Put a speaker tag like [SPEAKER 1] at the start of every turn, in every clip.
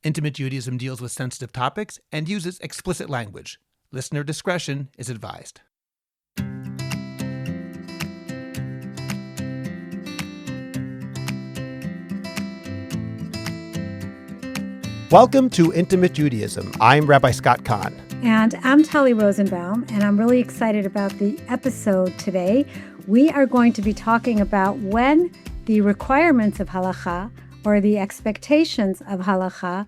[SPEAKER 1] Intimate Judaism deals with sensitive topics and uses explicit language. Listener discretion is advised. Welcome to Intimate Judaism. I'm Rabbi Scott Kahn.
[SPEAKER 2] And I'm Tali Rosenbaum, and I'm really excited about the episode today. We are going to be talking about when the requirements of halacha or the expectations of halacha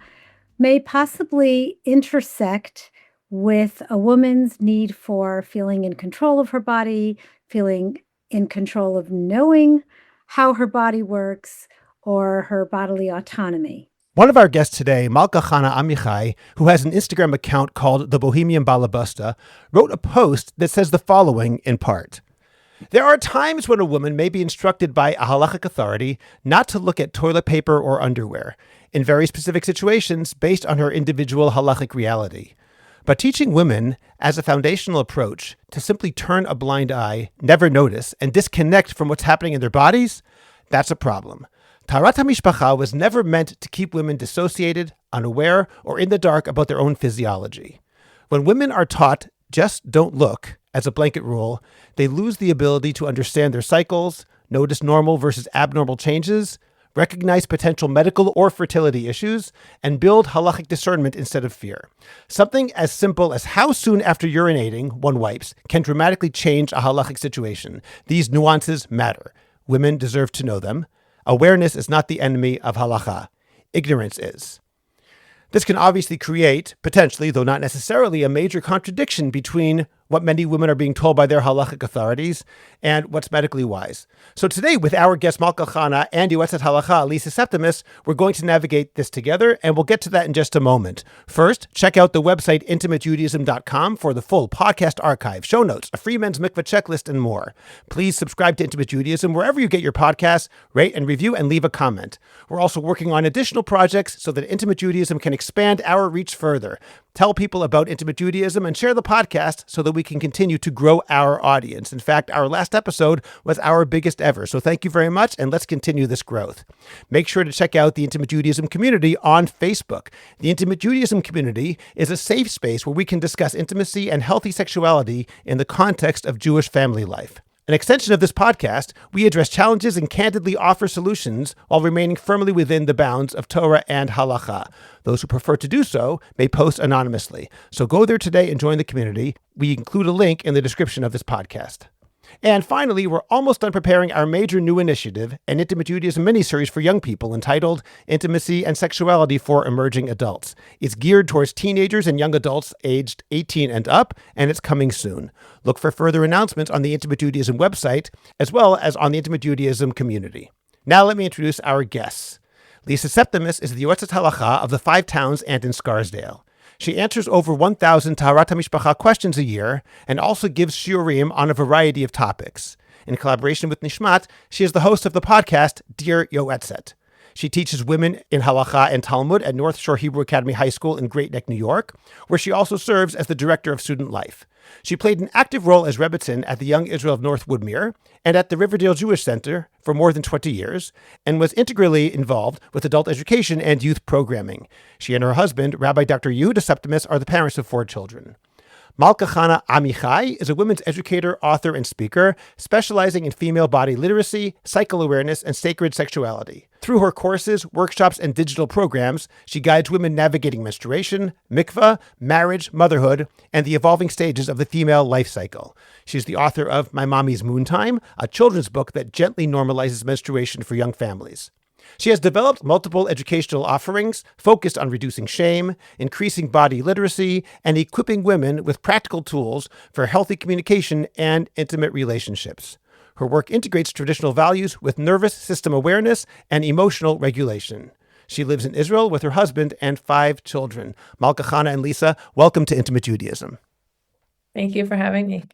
[SPEAKER 2] may possibly intersect with a woman's need for feeling in control of her body, feeling in control of knowing how her body works, or her bodily autonomy.
[SPEAKER 1] One of our guests today, Malka Chana Amichai, who has an Instagram account called The Bohemian Balabusta, wrote a post that says the following in part. There are times when a woman may be instructed by a halachic authority not to look at toilet paper or underwear, in very specific situations based on her individual halachic reality. But teaching women, as a foundational approach, to simply turn a blind eye, never notice, and disconnect from what's happening in their bodies, that's a problem. Taharat HaMishpacha was never meant to keep women dissociated, unaware, or in the dark about their own physiology. When women are taught, just don't look, as a blanket rule, they lose the ability to understand their cycles, notice normal versus abnormal changes, recognize potential medical or fertility issues, and build halachic discernment instead of fear. Something as simple as how soon after urinating one wipes can dramatically change a halachic situation. These nuances matter. Women deserve to know them. Awareness is not the enemy of halacha. Ignorance is. This can obviously create, potentially, though not necessarily, a major contradiction between what many women are being told by their halachic authorities and what's medically wise. So today, with our guest Malka Chana and Yoetzet Halacha, Lisa Septimus, we're going to navigate this together, and we'll get to that in just a moment. First, check out the website intimatejudaism.com for the full podcast archive, show notes, a free men's mikvah checklist, and more. Please subscribe to Intimate Judaism wherever you get your podcasts, rate and review, and leave a comment. We're also working on additional projects so that Intimate Judaism can expand our reach further. Tell people about Intimate Judaism and share the podcast so that we can continue to grow our audience. In fact, our last episode was our biggest ever. So thank you very much, and let's continue this growth. Make sure to check out the Intimate Judaism community on Facebook. The Intimate Judaism community is a safe space where we can discuss intimacy and healthy sexuality in the context of Jewish family life. An extension of this podcast, we address challenges and candidly offer solutions while remaining firmly within the bounds of Torah and halacha. Those who prefer to do so may post anonymously. So go there today and join the community. We include a link in the description of this podcast. And finally, we're almost done preparing our major new initiative, an Intimate Judaism miniseries for young people entitled Intimacy and Sexuality for Emerging Adults. It's geared towards teenagers and young adults aged 18 and up, and it's coming soon. Look for further announcements on the Intimate Judaism website, as well as on the Intimate Judaism community. Now let me introduce our guests. Lisa Septimus is the Yoetzet Halacha of the Five Towns and in Scarsdale. She answers over 1,000 Taharat HaMishpacha questions a year and also gives shiurim on a variety of topics. In collaboration with Nishmat, she is the host of the podcast Dear Yoetzet. She teaches women in halacha and Talmud at North Shore Hebrew Academy High School in Great Neck, New York, where she also serves as the director of student life. She played an active role as Rebbitzin at the Young Israel of North Woodmere and at the Riverdale Jewish Center for more than 20 years, and was integrally involved with adult education and youth programming. She and her husband, Rabbi Dr. Yehuda Septimus, are the parents of 4 children. Malka Chana Amichai is a women's educator, author, and speaker, specializing in female body literacy, cycle awareness, and sacred sexuality. Through her courses, workshops, and digital programs, she guides women navigating menstruation, mikvah, marriage, motherhood, and the evolving stages of the female life cycle. She's the author of My Mommy's Moontime, a children's book that gently normalizes menstruation for young families. She has developed multiple educational offerings focused on reducing shame, increasing body literacy, and equipping women with practical tools for healthy communication and intimate relationships. Her work integrates traditional values with nervous system awareness and emotional regulation. She lives in Israel with her husband and 5 children. Malka, Chana, and Lisa, welcome to Intimate Judaism.
[SPEAKER 3] Thank you for having me.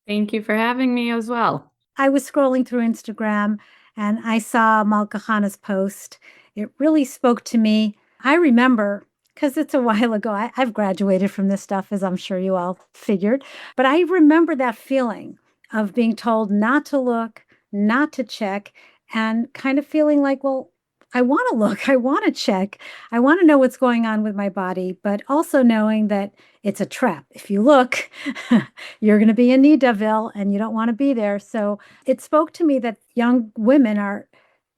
[SPEAKER 4] Thank you for having me as well.
[SPEAKER 2] I was scrolling through Instagram and I saw Malka Chana's post. It really spoke to me. I remember, because it's a while ago, I've graduated from this stuff, as I'm sure you all figured, but I remember that feeling of being told not to look, not to check, and kind of feeling like, well, I want to look, I want to check, I want to know what's going on with my body, but also knowing that it's a trap. If you look, you're going to be in Niddahville and you don't want to be there. So it spoke to me that young women are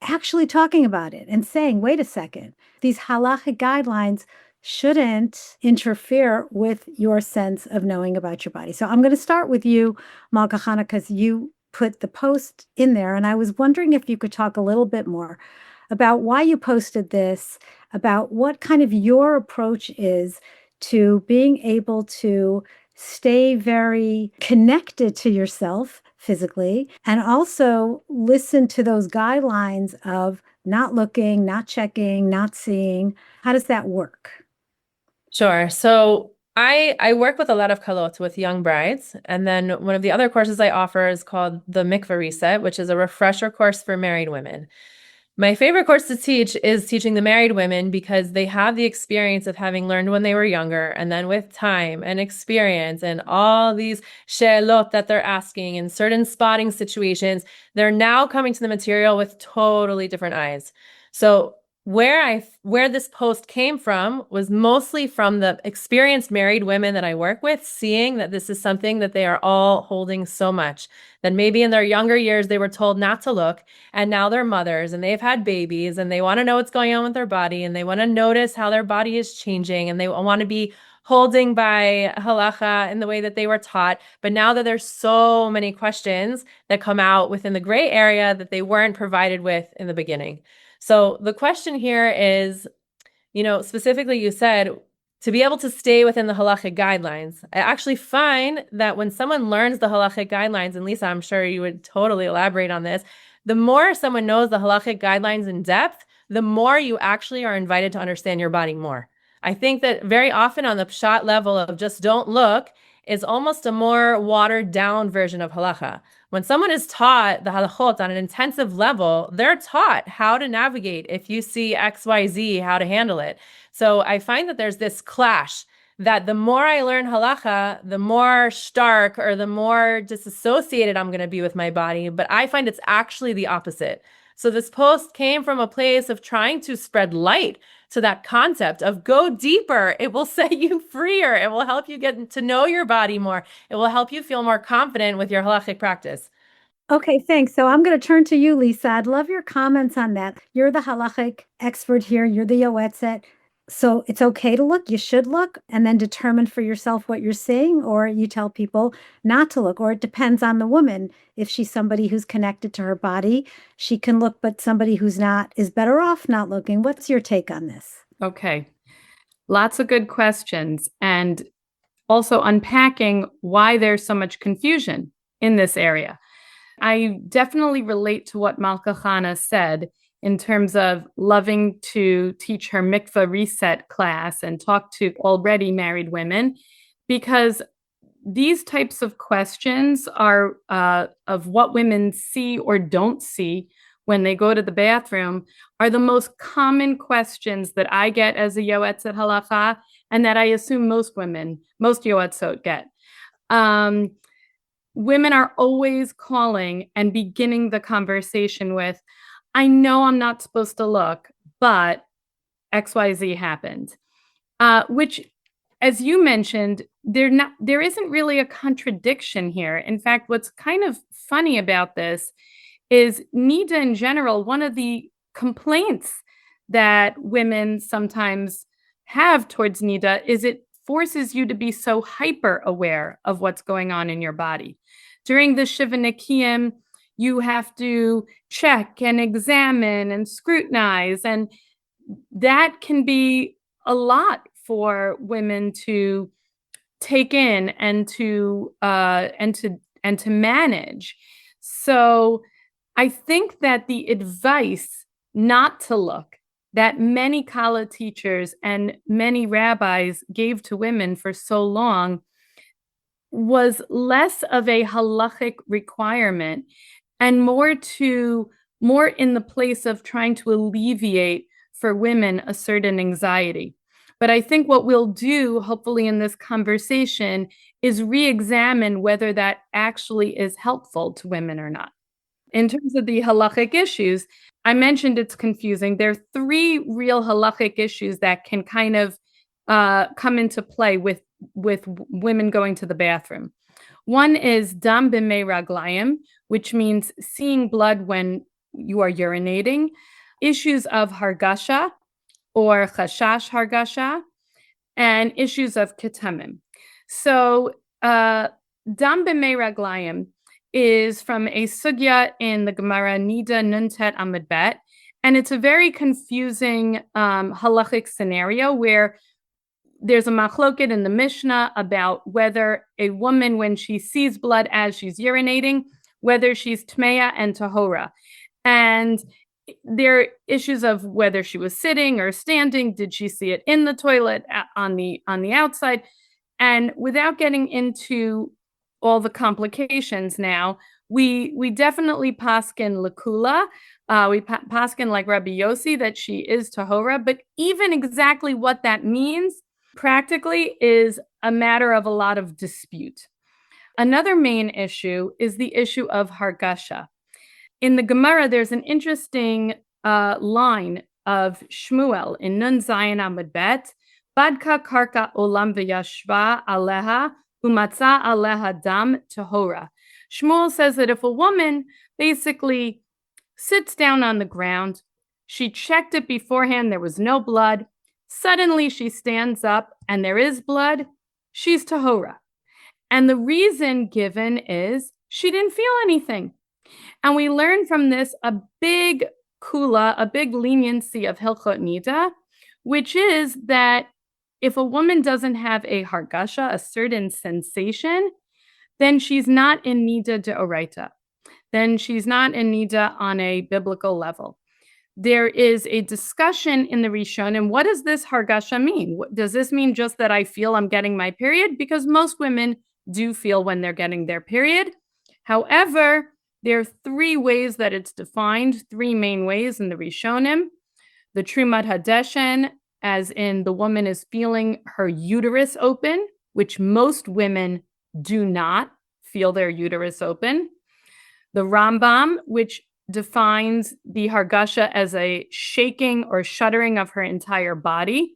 [SPEAKER 2] actually talking about it and saying, wait a second, these halachic guidelines shouldn't interfere with your sense of knowing about your body. So I'm going to start with you, Malka, because you put the post in there. And I was wondering if you could talk a little bit more about why you posted this, about what kind of your approach is to being able to stay very connected to yourself physically and also listen to those guidelines of not looking, not checking, not seeing. How does that work?
[SPEAKER 3] Sure. So I work with a lot of kalot with young brides. And then one of the other courses I offer is called the Mikvah Reset, which is a refresher course for married women. My favorite course to teach is teaching the married women because they have the experience of having learned when they were younger. And then with time and experience and all these she'elot that they're asking in certain spotting situations, they're now coming to the material with totally different eyes. So where this post came from was mostly from the experienced married women that I work with, seeing that this is something that they are all holding so much, that maybe in their younger years they were told not to look, and now they're mothers and they've had babies and they want to know what's going on with their body and they want to notice how their body is changing and they want to be holding by halacha in the way that they were taught. But now that there's so many questions that come out within the gray area that they weren't provided with in the beginning. So the question here is, specifically you said, to be able to stay within the halachic guidelines. I actually find that when someone learns the halachic guidelines, and Lisa, I'm sure you would totally elaborate on this, the more someone knows the halachic guidelines in depth, the more you actually are invited to understand your body more. I think that very often on the pshat level of just don't look is almost a more watered down version of halacha. When someone is taught the halachot on an intensive level, they're taught how to navigate. If you see XYZ, how to handle it. So I find that there's this clash that the more I learn halacha, the more stark or the more disassociated I'm going to be with my body. But I find it's actually the opposite. So this post came from a place of trying to spread light to that concept of go deeper. It will set you freer. It will help you get to know your body more. It will help you feel more confident with your halachic practice.
[SPEAKER 2] Okay, thanks. So I'm going to turn to you, Lisa. I'd love your comments on that. You're the halachic expert here. You're the yoetzet. So it's okay to look. You should look and then determine for yourself what you're seeing, or you tell people not to look, or it depends on the woman. If she's somebody who's connected to her body, she can look, but somebody who's not is better off not looking. What's your take on this?
[SPEAKER 4] Okay. Lots of good questions, and also unpacking why there's so much confusion in this area. I definitely relate to what Malka Chana said in terms of loving to teach her mikvah reset class and talk to already married women, because these types of questions are of what women see or don't see when they go to the bathroom are the most common questions that I get as a yoetzet halacha, and that I assume most women, most yoetzot get. Women are always calling and beginning the conversation with, I know I'm not supposed to look, but XYZ happened, which, as you mentioned, there isn't really a contradiction here. In fact, what's kind of funny about this is niddah in general. One of the complaints that women sometimes have towards niddah is it forces you to be so hyper aware of what's going on in your body. During the Shiva Nekiyim, you have to check and examine and scrutinize, and that can be a lot for women to take in and to manage. So I think that the advice not to look that many Kala teachers and many rabbis gave to women for so long was less of a halachic requirement and more in the place of trying to alleviate for women a certain anxiety. But I think what we'll do, hopefully in this conversation, is re-examine whether that actually is helpful to women or not. in terms of the halachic issues, I mentioned it's confusing. There are three real halachic issues that can kind of come into play with women going to the bathroom. One is dam b'mei raglayim, which means seeing blood when you are urinating. Issues of hargasha or chashash hargasha, and issues of ketamim. So dam b'mei raglayim is from a sugya in the Gemara niddah nuntet amud bet, and it's a very confusing halachic scenario where there's a machloket in the Mishnah about whether a woman, when she sees blood as she's urinating, whether she's tmeya and tahora. And there are issues of whether she was sitting or standing. Did she see it in the toilet, on the outside? And without getting into all the complications now, we definitely paskin lakula. We paskin like Rabbi Yossi that she is tahora. But even exactly what that means practically is a matter of a lot of dispute. Another main issue is the issue of hargasha. In the Gemara, there's an interesting line of Shmuel in Nun Zayin Amud Bet, Badka karka olam v'yashva aleha umatza aleha dam tahora. Shmuel says that if a woman basically sits down on the ground, she checked it beforehand, there was no blood, suddenly she stands up and there is blood, she's tahora. And the reason given is she didn't feel anything. And we learn from this a big kula, a big leniency of Hilchot Niddah, which is that if a woman doesn't have a hargasha, a certain sensation, then she's not in niddah deoraita. Then she's not in niddah on a biblical level. There is a discussion in the Rishonim. What does this hargasha mean? Does this mean just that I feel I'm getting my period? Because most women do feel when they're getting their period. However, there are three ways that it's defined, three main ways in the Rishonim. The Trumat Hadeshen, as in the woman is feeling her uterus open, which most women do not feel their uterus open. The Rambam, which defines the hargasha as a shaking or shuddering of her entire body.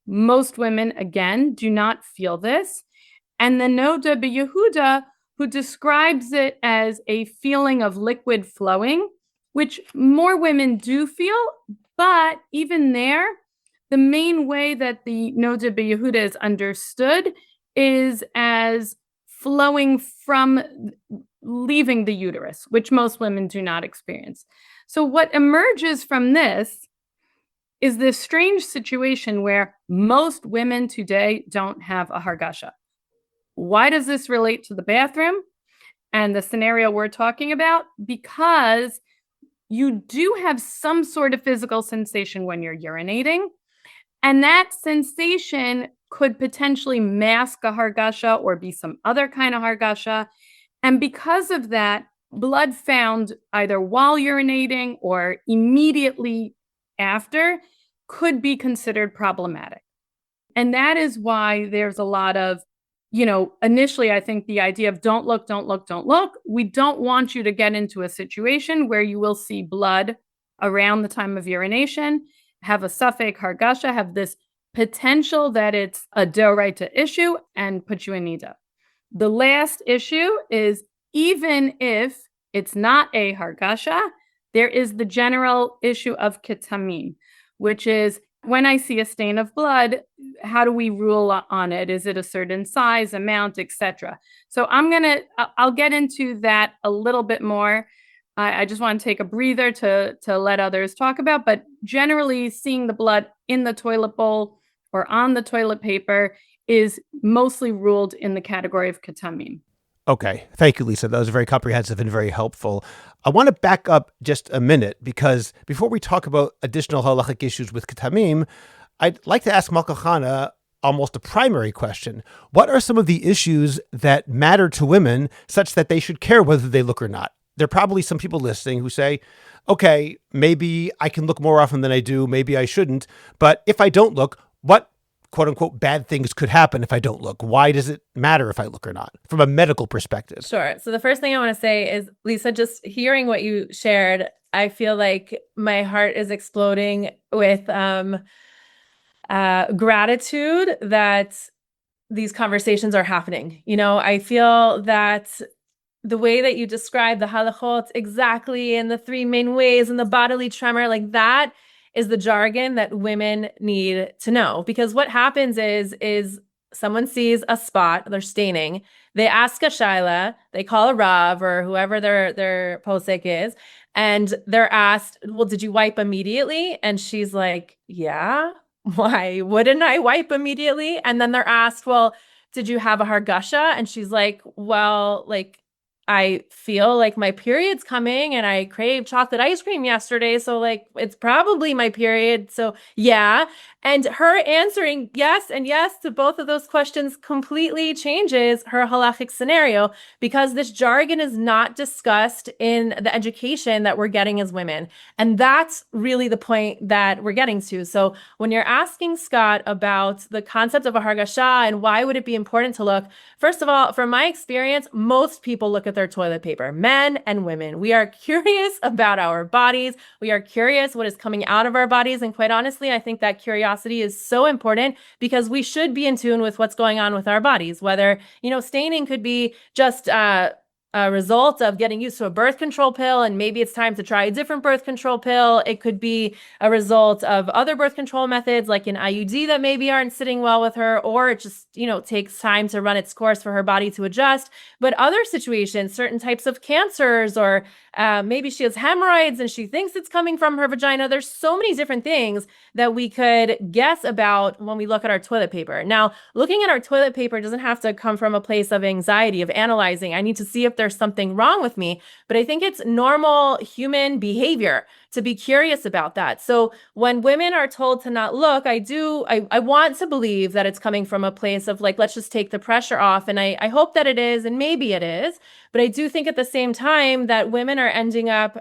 [SPEAKER 4] Most women, again, do not feel this. And the Noddah b'Yehuda, who describes it as a feeling of liquid flowing, which more women do feel, but even there, the main way that the Noddah b'Yehuda is understood is as flowing from leaving the uterus, which most women do not experience. So what emerges from this is this strange situation where most women today don't have a hargasha. Why does this relate to the bathroom and the scenario we're talking about? Because you do have some sort of physical sensation when you're urinating, and that sensation could potentially mask a hargasha or be some other kind of hargasha. And because of that, blood found either while urinating or immediately after could be considered problematic. And that is why there's a lot of, initially, I think the idea of don't look, don't look, don't look. We don't want you to get into a situation where you will see blood around the time of urination, have a suffix hargasha, have this potential that it's a deoraita issue and put you in niddah. The last issue is even if it's not a hargasha, there is the general issue of ketamim, which is when I see a stain of blood, how do we rule on it? Is it a certain size, amount, etc.? So I'll get into that a little bit more. I just want to take a breather to let others talk about, but generally seeing the blood in the toilet bowl or on the toilet paper is mostly ruled in the category of ketamim.
[SPEAKER 1] Okay. Thank you, Lisa. That was very comprehensive and very helpful. I want to back up just a minute because before we talk about additional halachic issues with ketamim, I'd like to ask Malka Chana almost a primary question. What are some of the issues that matter to women such that they should care whether they look or not? There are probably some people listening who say, okay, maybe I can look more often than I do. Maybe I shouldn't. But if I don't look, what quote unquote bad things could happen if I don't look. Why does it matter if I look or not from a medical perspective?
[SPEAKER 3] Sure. So the first thing I want to say is, Lisa, just hearing what you shared, I feel like my heart is exploding with gratitude that these conversations are happening. I feel that the way that you describe the halachot exactly in the three main ways and the bodily tremor, like that is the jargon that women need to know. Because what happens is someone sees a spot, they're staining, they ask a shaila, they call a rav or whoever their posek is, and they're asked, well, did you wipe immediately? And she's like, yeah. Why wouldn't I wipe immediately? And then they're asked, well, did you have a hargasha? And she's like, well, like, I feel like my period's coming and I craved chocolate ice cream yesterday. So like, it's probably my period. So yeah. And her answering yes and yes to both of those questions completely changes her halachic scenario, because this jargon is not discussed in the education that we're getting as women. And that's really the point that we're getting to. So when you're asking Scott about the concept of a hargasha and why would it be important to look, first of all, from my experience, most people look at their toilet paper, men and women. We are curious about our bodies. We are curious what is coming out of our bodies. And quite honestly, I think that curiosity is so important because we should be in tune with what's going on with our bodies, whether, staining could be just a result of getting used to a birth control pill and maybe it's time to try a different birth control pill. It could be a result of other birth control methods like an IUD that maybe aren't sitting well with her, or it just, takes time to run its course for her body to adjust. But other situations, certain types of cancers, or maybe she has hemorrhoids and she thinks it's coming from her vagina. There's so many different things that we could guess about when we look at our toilet paper. Now, looking at our toilet paper doesn't have to come from a place of anxiety, of analyzing. I need to see if there's something wrong with me. But I think it's normal human behavior to be curious about that. So when women are told to not look, I want to believe that it's coming from a place of like, let's just take the pressure off. And I hope that it is, and maybe it is. But I do think at the same time that women are ending up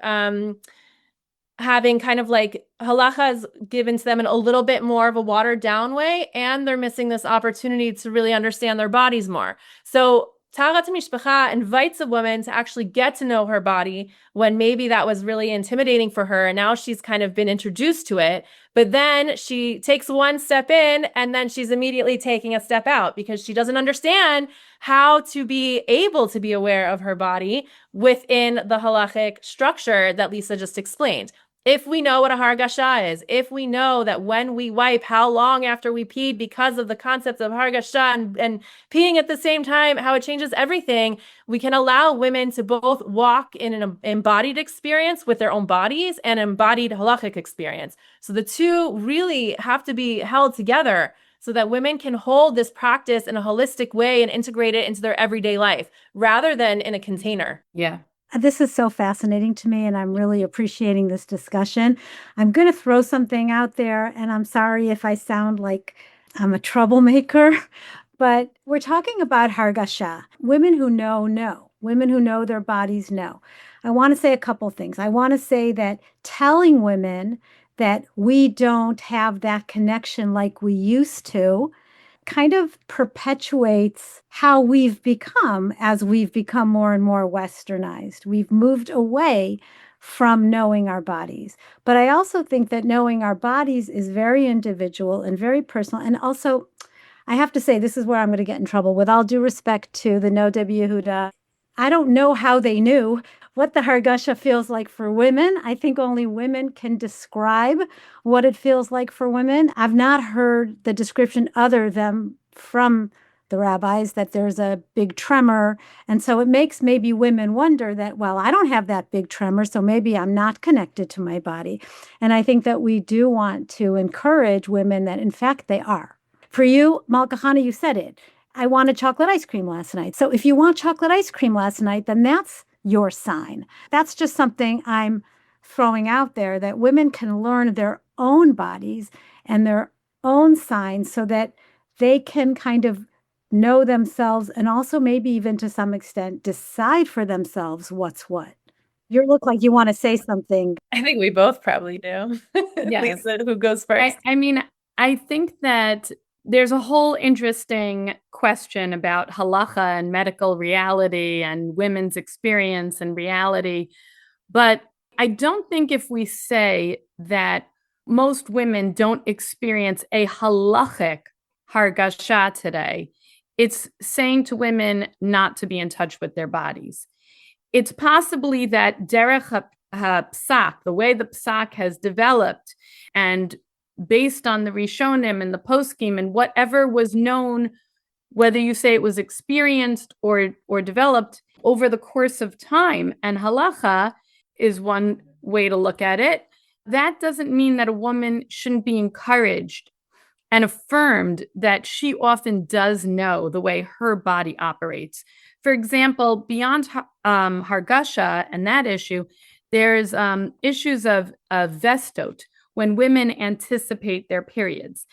[SPEAKER 3] having kind of like halachas given to them in a little bit more of a watered down way, and they're missing this opportunity to really understand their bodies more. So Taharat Mishpacha invites a woman to actually get to know her body when maybe that was really intimidating for her. And now she's kind of been introduced to it. But then she takes one step in and then she's immediately taking a step out because she doesn't understand how to be able to be aware of her body within the halachic structure that Lisa just explained. If we know what a hargasha is, if we know that when we wipe, how long after we peed because of the concept of hargasha and peeing at the same time, how it changes everything, we can allow women to both walk in an embodied experience with their own bodies and embodied halachic experience. So the two really have to be held together so that women can hold this practice in a holistic way and integrate it into their everyday life rather than in a container.
[SPEAKER 4] Yeah.
[SPEAKER 2] This is so fascinating to me, and I'm really appreciating this discussion. I'm going to throw something out there, and I'm sorry if I sound like I'm a troublemaker, but we're talking about hargasha. Women who know. Women who know their bodies know. I want to say a couple things. I want to say that telling women that we don't have that connection like we used to kind of perpetuates how we've become as we've become more and more westernized. We've moved away from knowing our bodies. But I also think that knowing our bodies is very individual and very personal. And also, I have to say, this is where I'm going to get in trouble. With all due respect to the Nodeh Yehuda, I don't know how they knew what the hargasha feels like for women. I think only women can describe what it feels like for women. I've not heard the description other than from the rabbis that there's a big tremor. And so it makes maybe women wonder that, well, I don't have that big tremor, so maybe I'm not connected to my body. And I think that we do want to encourage women that, in fact, they are. For you, Malka Chana, you said it. I wanted chocolate ice cream last night. So if you want chocolate ice cream last night, then that's your sign. That's just something I'm throwing out there, that women can learn their own bodies and their own signs so that they can kind of know themselves and also maybe even to some extent decide for themselves what's what. You look like you want to say something.
[SPEAKER 3] I think we both probably do.
[SPEAKER 4] Yes.
[SPEAKER 3] Lisa, who goes first?
[SPEAKER 4] I mean, I think that there's a whole interesting question about halacha and medical reality and women's experience and reality. But I don't think if we say that most women don't experience a halachic hargasha today, it's saying to women not to be in touch with their bodies. It's possibly that derech psak, the way the psak has developed, and based on the Rishonim and the poskim and whatever was known, whether you say it was experienced or developed over the course of time, and halacha is one way to look at it. That doesn't mean that a woman shouldn't be encouraged and affirmed that she often does know the way her body operates. For example, beyond hargasha and that issue, there's issues of vestot, when women anticipate their periods.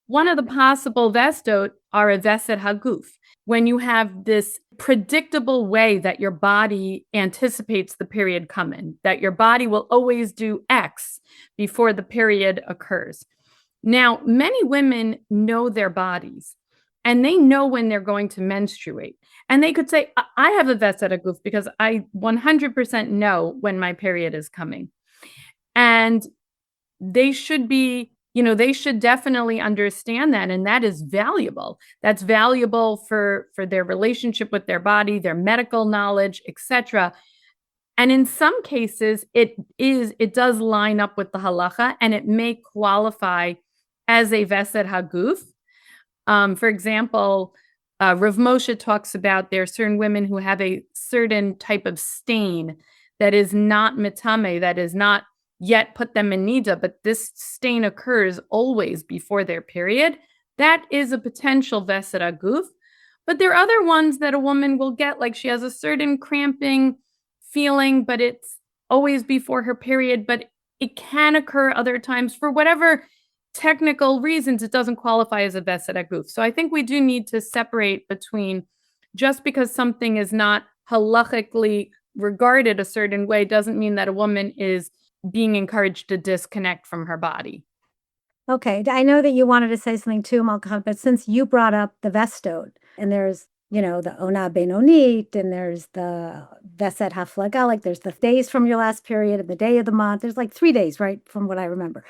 [SPEAKER 4] One of the possible vestot are a veset haguf, when you have this predictable way that your body anticipates the period coming, that your body will always do X before the period occurs. Now, many women know their bodies and they know when they're going to menstruate. And they could say, I have a veset haguf because I 100% know when my period is coming. And they should be, they should definitely understand that. And that is valuable. That's valuable for their relationship with their body, their medical knowledge, etc. And in some cases, it does line up with the halacha and it may qualify as a veset haguf. For example, Rav Moshe talks about there are certain women who have a certain type of stain that is not mitame, that is not yet put them in niddah, but this stain occurs always before their period. That is a potential veset haguf. But there are other ones that a woman will get, like she has a certain cramping feeling, but it's always before her period, but it can occur other times for whatever technical reasons. It doesn't qualify as a veset haguf. So I think we do need to separate between, just because something is not halachically regarded a certain way doesn't mean that a woman is being encouraged to disconnect from her body.
[SPEAKER 2] Okay, I know that you wanted to say something too, Malka, but since you brought up the vestot, and there's, the ona benonit, and there's the veset haflaga, like there's the days from your last period and the day of the month. There's like 3 days, right, from what I remember.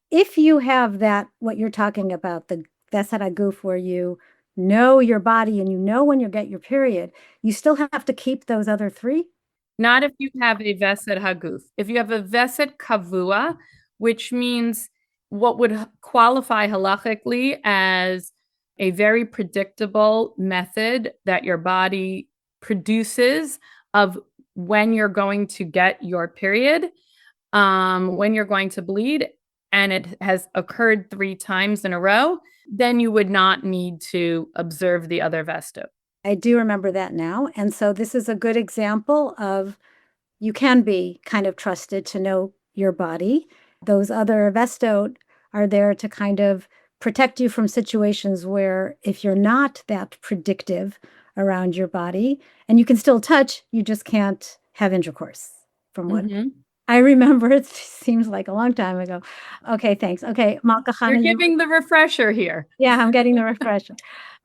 [SPEAKER 2] If you have that, what you're talking about, the veset haguf, where you know your body and you know when you get your period, you still have to keep those other 3?
[SPEAKER 4] Not if you have a veset haguf. If you have a veset kavua, which means what would qualify halachically as a very predictable method that your body produces of when you're going to get your period, when you're going to bleed, and it has occurred 3 times in a row, then you would not need to observe the other vestot.
[SPEAKER 2] I do remember that now. And so this is a good example of you can be kind of trusted to know your body. Those other vestot are there to kind of protect you from situations where if you're not that predictive around your body, and you can still touch, you just can't have intercourse, from what I remember. It seems like a long time ago. Okay, thanks. Okay, Malka Chana.
[SPEAKER 4] You're giving the refresher here.
[SPEAKER 2] Yeah, I'm getting the refresher.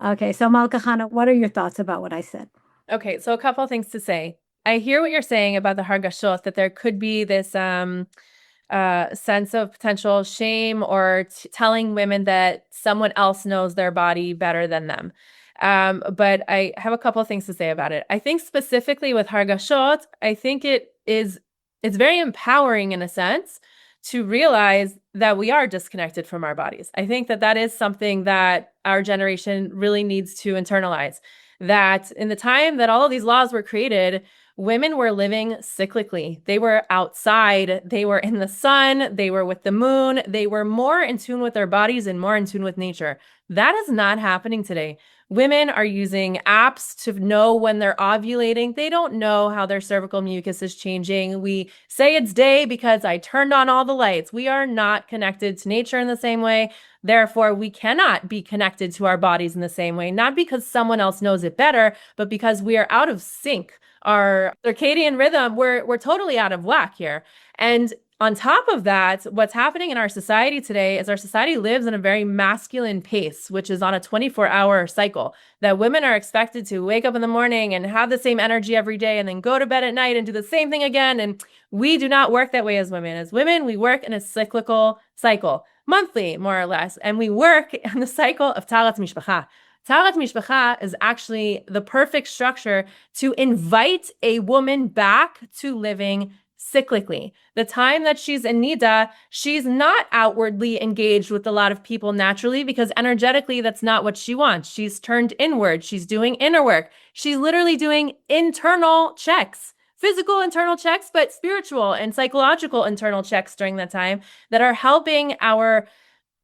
[SPEAKER 2] Okay, so Malka Chana, what are your thoughts about what I said?
[SPEAKER 3] Okay, so a couple of things to say. I hear what you're saying about the hargashot, that there could be this sense of potential shame or telling women that someone else knows their body better than them. But I have a couple of things to say about it. I think specifically with hargashot, I think it's very empowering in a sense to realize that we are disconnected from our bodies. I think that is something that our generation really needs to internalize, that in the time that all of these laws were created, women were living cyclically. They were outside, they were in the sun, they were with the moon, they were more in tune with their bodies and more in tune with nature. That is not happening today. Women are using apps to know when they're ovulating. They don't know how their cervical mucus is changing. We say it's day because I turned on all the lights. We are not connected to nature in the same way. Therefore, we cannot be connected to our bodies in the same way, not because someone else knows it better, but because we are out of sync. Our circadian rhythm, we're totally out of whack here. And on top of that, what's happening in our society today is our society lives in a very masculine pace, which is on a 24-hour cycle, that women are expected to wake up in the morning and have the same energy every day and then go to bed at night and do the same thing again. And we do not work that way as women. As women, we work in a cyclical cycle, monthly, more or less. And we work in the cycle of taharat mishpacha. Taharat mishpacha is actually the perfect structure to invite a woman back to living cyclically. The time that she's in niddah, she's not outwardly engaged with a lot of people naturally because energetically, that's not what she wants. She's turned inward. She's doing inner work. She's literally doing internal checks, physical internal checks, but spiritual and psychological internal checks during that time that are helping our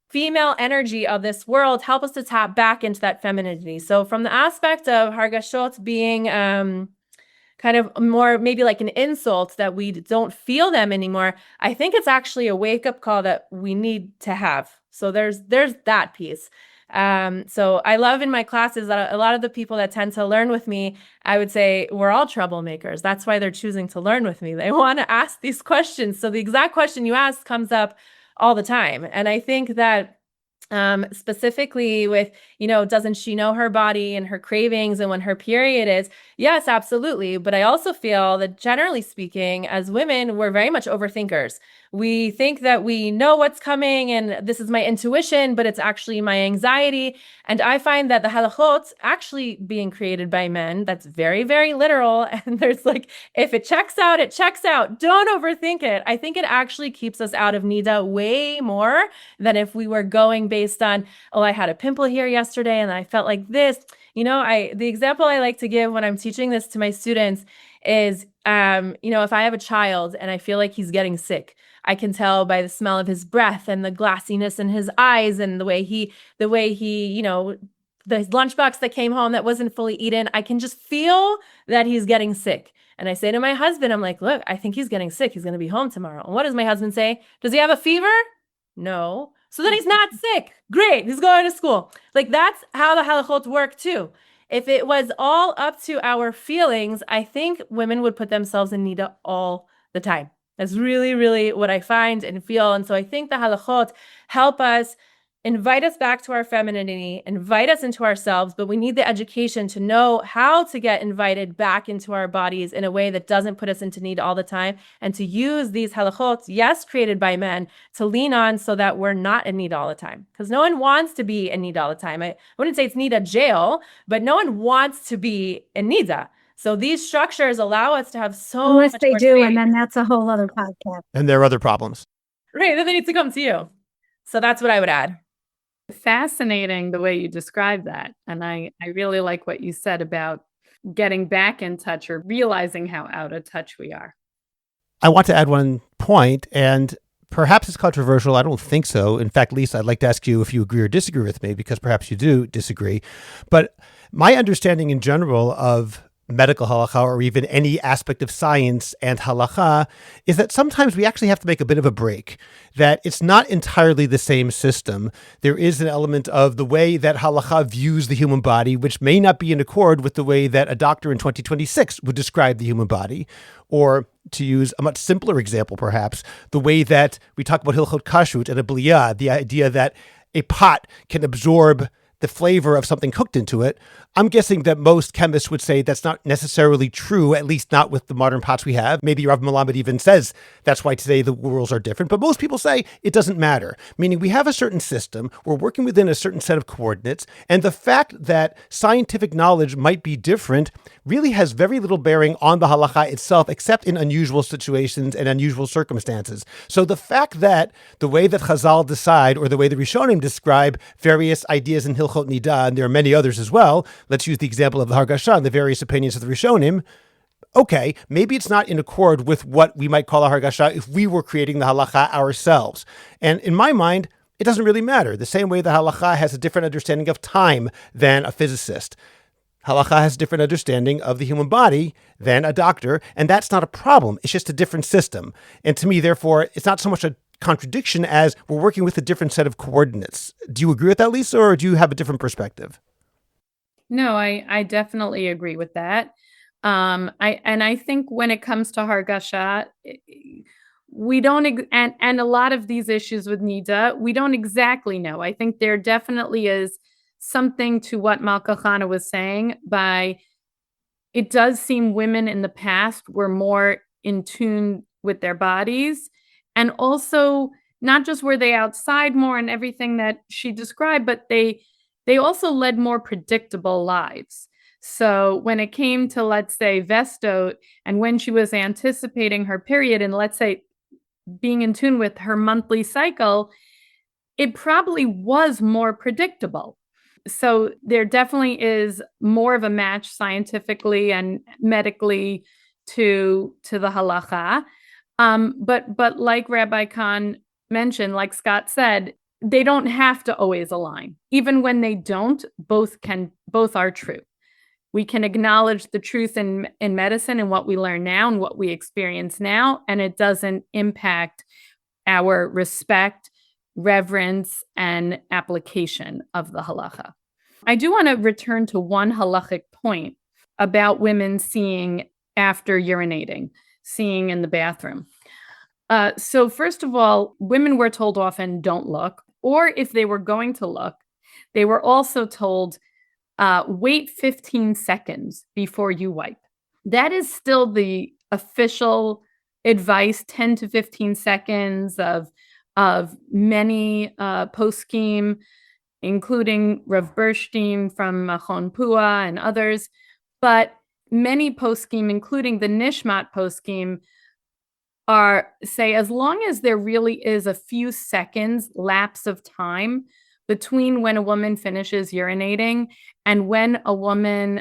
[SPEAKER 3] female energy of this world help us to tap back into that femininity. So from the aspect of hargashot being kind of more maybe like an insult that we don't feel them anymore, I think it's actually a wake-up call that we need to have. So there's that piece. So I love in my classes that a lot of the people that tend to learn with me, I would say we're all troublemakers. That's why they're choosing to learn with me. They want to ask these questions. So the exact question you asked comes up all the time. And I think that specifically with, doesn't she know her body and her cravings and when her period is? Yes, absolutely. But I also feel that generally speaking, as women, we're very much overthinkers. We think that we know what's coming and this is my intuition, but it's actually my anxiety. And I find that the halachot actually being created by men, that's very, very literal. And there's like, if it checks out, it checks out. Don't overthink it. I think it actually keeps us out of niddah way more than if we were going based on, oh, I had a pimple here yesterday and I felt like this. The example I like to give when I'm teaching this to my students is, if I have a child and I feel like he's getting sick, I can tell by the smell of his breath and the glassiness in his eyes and the way he, the lunchbox that came home that wasn't fully eaten. I can just feel that he's getting sick. And I say to my husband, I'm like, look, I think he's getting sick. He's going to be home tomorrow. And what does my husband say? Does he have a fever? No. So then he's not sick. Great. He's going to school. Like that's how the halachot work too. If it was all up to our feelings, I think women would put themselves in niddah all the time. That's really, really what I find and feel. And so I think the halachot help us, invite us back to our femininity, invite us into ourselves, but we need the education to know how to get invited back into our bodies in a way that doesn't put us into need all the time, and to use these halachot, yes, created by men, to lean on so that we're not in need all the time. Because no one wants to be in need all the time. I wouldn't say it's niddah jail, but no one wants to be in niddah. So these structures allow us to have so
[SPEAKER 2] unless
[SPEAKER 3] much
[SPEAKER 2] they
[SPEAKER 3] more
[SPEAKER 2] do,
[SPEAKER 3] space.
[SPEAKER 2] and then that's a whole other podcast.
[SPEAKER 1] And there are other problems.
[SPEAKER 3] Right, then they need to come to you. So that's what I would add.
[SPEAKER 4] Fascinating the way you describe that. And I really like what you said about getting back in touch or realizing how out of touch we are.
[SPEAKER 1] I want to add one point, and perhaps it's controversial. I don't think so. In fact, Lisa, I'd like to ask you if you agree or disagree with me, because perhaps you do disagree. But my understanding in general of medical halacha, or even any aspect of science and halacha, is that sometimes we actually have to make a bit of a break, that it's not entirely the same system. There is an element of the way that halacha views the human body, which may not be in accord with the way that a doctor in 2026 would describe the human body. Or to use a much simpler example, perhaps, the way that we talk about hilchot kashrut and a bliyah, the idea that a pot can absorb the flavor of something cooked into it. I'm guessing that most chemists would say that's not necessarily true, at least not with the modern pots we have. Maybe Rav Melamed even says that's why today the rules are different, but most people say it doesn't matter, meaning we have a certain system, we're working within a certain set of coordinates, and the fact that scientific knowledge might be different really has very little bearing on the halacha itself, except in unusual situations and unusual circumstances. So the fact that the way that Chazal decide, or the way the Rishonim describe various ideas in Hilchot Niddah, and there are many others as well, let's use the example of the Hargasha and the various opinions of the Rishonim. Okay, maybe it's not in accord with what we might call a Hargasha if we were creating the halacha ourselves. And in my mind, it doesn't really matter. The same way the halacha has a different understanding of time than a physicist. Halacha has a different understanding of the human body than a doctor, and that's not a problem. It's just a different system. And to me, therefore, it's not so much a contradiction as we're working with a different set of coordinates. Do you agree with that, Lisa, or do you have a different perspective?
[SPEAKER 4] No, I definitely agree with that. I think when it comes to Hargasha, we don't, and a lot of these issues with niddah, we don't exactly know. I think there definitely is something to what Malka Chana was saying by it does seem women in the past were more in tune with their bodies. And also, not just were they outside more and everything that she described, but they also led more predictable lives. So when it came to, let's say, Vestot, and when she was anticipating her period, and let's say being in tune with her monthly cycle, it probably was more predictable. So there definitely is more of a match scientifically and medically to the halacha. But like Rabbi Khan mentioned, like Scott said, they don't have to always align. Even when they don't, both are true. We can acknowledge the truth in medicine and what we learn now and what we experience now, and it doesn't impact our respect, reverence, and application of the halacha. I do want to return to one halachic point about women seeing after urinating, seeing in the bathroom. So first of all, women were told often don't look, or if they were going to look, they were also told wait 15 seconds before you wipe. That is still the official advice, 10 to 15 seconds of many poskim, including Rav Berstein from Machon Pua and others. But many poskim, including the Nishmat poskim, say as long as there really is a few seconds lapse of time between when a woman finishes urinating and when a woman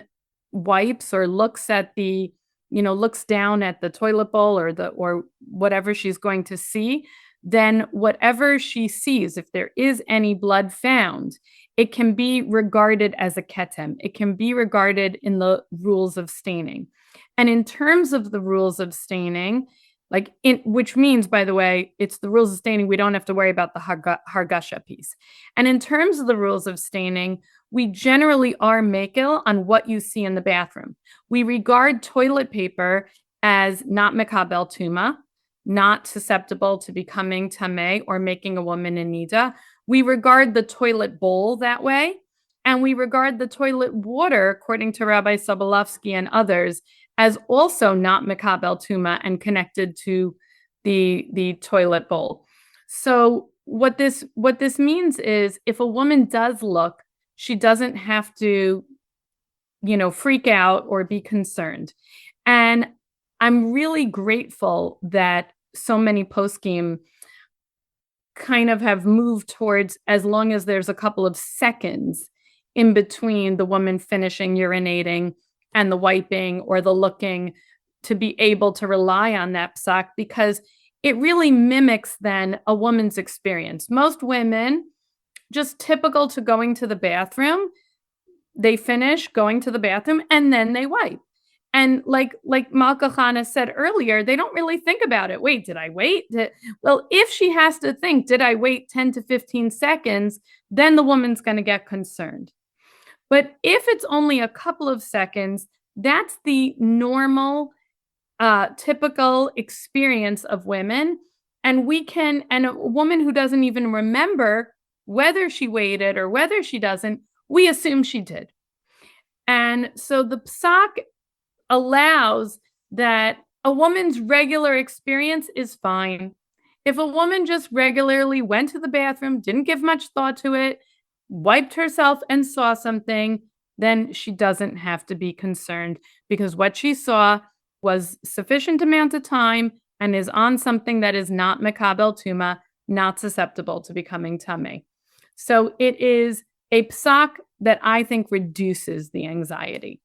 [SPEAKER 4] wipes or looks down at the toilet bowl or whatever she's going to see, then whatever she sees, if there is any blood found, it can be regarded as a ketem. It can be regarded in the rules of staining. And in terms of the rules of staining, which means, by the way, it's the rules of staining. We don't have to worry about the hargasha piece. And in terms of the rules of staining, we generally are makil on what you see in the bathroom. We regard toilet paper as not mekabel tuma, not susceptible to becoming tameh or making a woman in niddah. We regard the toilet bowl that way. And we regard the toilet water, according to Rabbi Sobolovsky and others, as also not mekabel tuma and connected to the toilet bowl. So what this means is if a woman does look, she doesn't have to, freak out or be concerned. And I'm really grateful that so many poskim kind of have moved towards as long as there's a couple of seconds in between the woman finishing urinating and the wiping or the looking, to be able to rely on that psak, because it really mimics then a woman's experience. Most women, just typical to going to the bathroom, they finish going to the bathroom and then they wipe. And like Malka Chana said earlier, they don't really think about it. Wait, did I wait? Well, if she has to think, did I wait 10 to 15 seconds, then the woman's going to get concerned. But if it's only a couple of seconds, that's the normal, typical experience of women. And and a woman who doesn't even remember whether she waited or whether she doesn't, we assume she did. And so the psak allows that a woman's regular experience is fine. If a woman just regularly went to the bathroom, didn't give much thought to it, wiped herself and saw something, then she doesn't have to be concerned, because what she saw was sufficient amount of time and is on something that is not mekabel tuma, not susceptible to becoming tameh. So it is a psak that I think reduces the anxiety.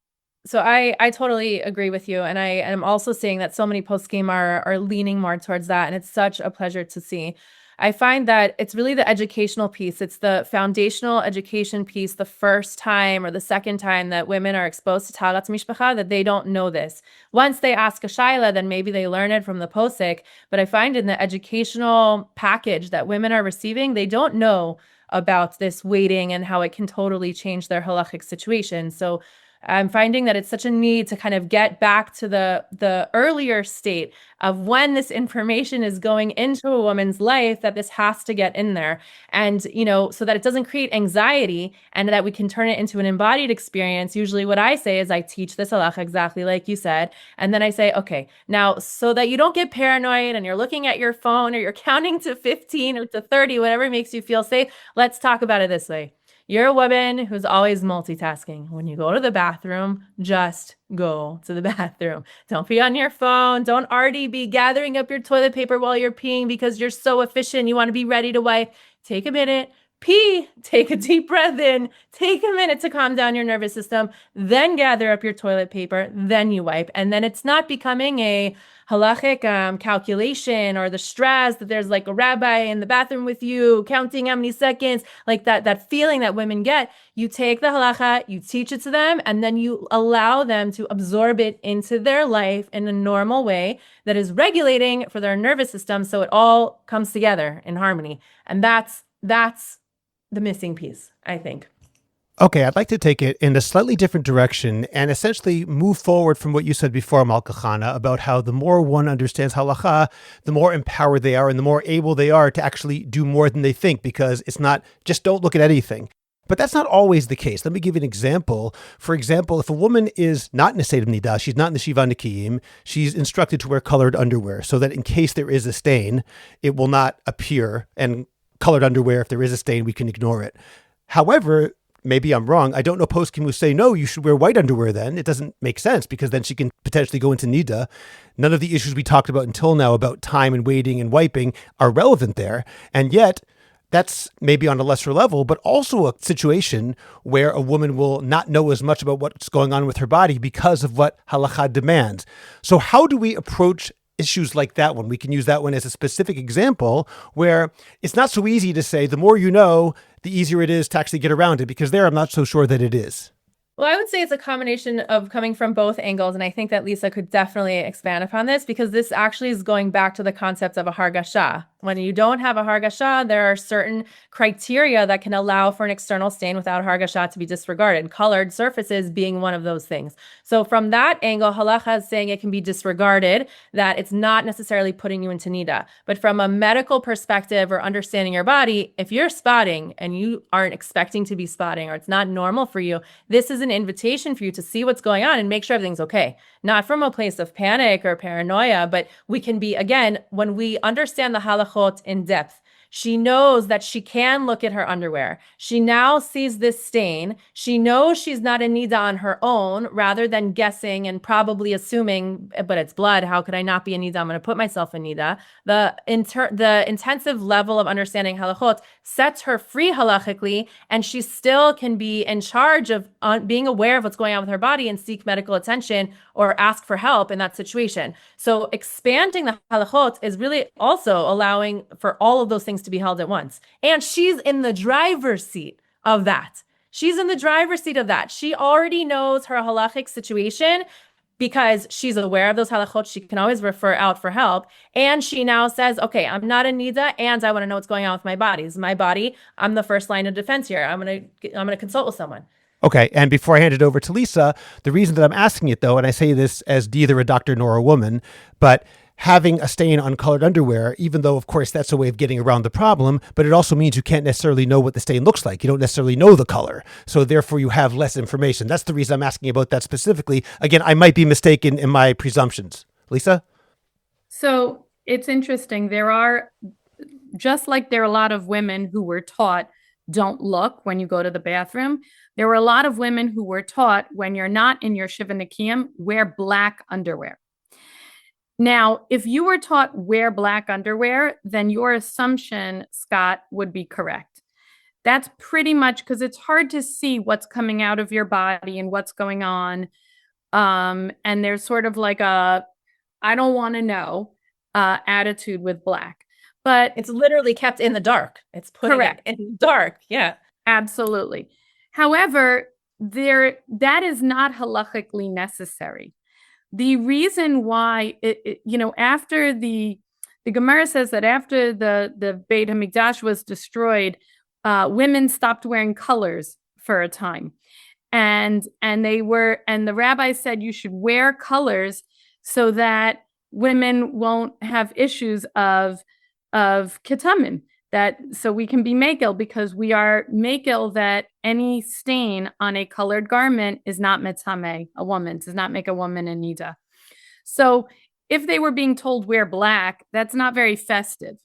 [SPEAKER 3] So I totally agree with you. And I am also seeing that so many poskim are leaning more towards that. And it's such a pleasure to see. I find that it's really the educational piece. It's the foundational education piece, the first time or the second time that women are exposed to taharat mishpacha, that they don't know this. Once they ask a shaila, then maybe they learn it from the posik. But I find in the educational package that women are receiving, they don't know about this waiting and how it can totally change their halachic situation. So I'm finding that it's such a need to kind of get back to the earlier state of when this information is going into a woman's life, that this has to get in there. And, so that it doesn't create anxiety and that we can turn it into an embodied experience. Usually what I say is I teach this halacha exactly like you said. And then I say, okay, now so that you don't get paranoid and you're looking at your phone or you're counting to 15 or to 30, whatever makes you feel safe, let's talk about it this way. You're a woman who's always multitasking. When you go to the bathroom, just go to the bathroom. Don't be on your phone. Don't already be gathering up your toilet paper while you're peeing because you're so efficient. You want to be ready to wipe. Take a minute, pee, take a deep breath in, take a minute to calm down your nervous system, then gather up your toilet paper, then you wipe. And then it's not becoming a halachic calculation or the stress that there's like a rabbi in the bathroom with you counting how many seconds, like that feeling that women get. You take the halacha, you teach it to them, and then you allow them to absorb it into their life in a normal way that is regulating for their nervous system, so it all comes together in harmony. And that's the missing piece, I think.
[SPEAKER 1] Okay, I'd like to take it in a slightly different direction and essentially move forward from what you said before, Malka Chana, about how the more one understands halacha, the more empowered they are and the more able they are to actually do more than they think, because it's not just don't look at anything. But that's not always the case. Let me give you an example. For example, if a woman is not in a state of niddah, she's not in the Shiva Nikiyim, she's instructed to wear colored underwear so that in case there is a stain, it will not appear. And colored underwear, if there is a stain, we can ignore it. However, maybe I'm wrong. I don't know poskim who say, no, you should wear white underwear then. It doesn't make sense because then she can potentially go into niddah. None of the issues we talked about until now about time and waiting and wiping are relevant there. And yet, that's maybe on a lesser level, but also a situation where a woman will not know as much about what's going on with her body because of what halacha demands. So how do we approach issues like that one? We can use that one as a specific example where it's not so easy to say the more you know, the easier it is to actually get around it, because there I'm not so sure that it is.
[SPEAKER 3] Well, I would say it's a combination of coming from both angles. And I think that Lisa could definitely expand upon this, because this actually is going back to the concept of a hargasha. When you don't have a hargasha, there are certain criteria that can allow for an external stain without hargasha to be disregarded, colored surfaces being one of those things. So from that angle, halacha is saying it can be disregarded, that it's not necessarily putting you into niddah. But from a medical perspective or understanding your body, if you're spotting and you aren't expecting to be spotting or it's not normal for you, this is an invitation for you to see what's going on and make sure everything's okay. Not from a place of panic or paranoia, but we can be, again, when we understand the halachot in depth, she knows that she can look at her underwear. She now sees this stain. She knows she's not in niddah on her own, rather than guessing and probably assuming, but it's blood. How could I not be in niddah? I'm going to put myself in niddah. The intensive level of understanding halachot sets her free halachically, and she still can be in charge of being aware of what's going on with her body and seek medical attention or ask for help in that situation. So expanding the halachot is really also allowing for all of those things to be held at once. And she's in the driver's seat of that. She's in the driver's seat of that. She already knows her halachic situation because she's aware of those halachot. She can always refer out for help. And she now says, okay, I'm not in niddah and I want to know what's going on with my body. This is my body. I'm the first line of defense here. I'm going to consult with someone.
[SPEAKER 1] Okay, and before I hand it over to Lisa, the reason that I'm asking it though, and I say this as neither a doctor nor a woman, but having a stain on colored underwear, even though, of course, that's a way of getting around the problem, but it also means you can't necessarily know what the stain looks like. You don't necessarily know the color. So therefore, you have less information. That's the reason I'm asking about that specifically. Again, I might be mistaken in my presumptions. Lisa?
[SPEAKER 4] So it's interesting. Just like there are a lot of women who were taught, don't look when you go to the bathroom, there were a lot of women who were taught, when you're not in your Shiva Nikiyim, wear black underwear. Now, if you were taught wear black underwear, then your assumption, Scott, would be correct. That's pretty much because it's hard to see what's coming out of your body and what's going on. And there's sort of like a, I don't want to know attitude with black. But
[SPEAKER 3] it's literally kept in the dark. It's put in the dark. Yeah, absolutely.
[SPEAKER 4] However, that is not halachically necessary. The reason why, after the Gemara says that after the Beit HaMikdash was destroyed, women stopped wearing colors for a time. And the rabbi said you should wear colors so that women won't have issues of ketamim, that so we can be mekel, because we are mekel that any stain on a colored garment is not metzame, a woman, does not make a woman a niddah. So if they were being told wear black, that's not very festive,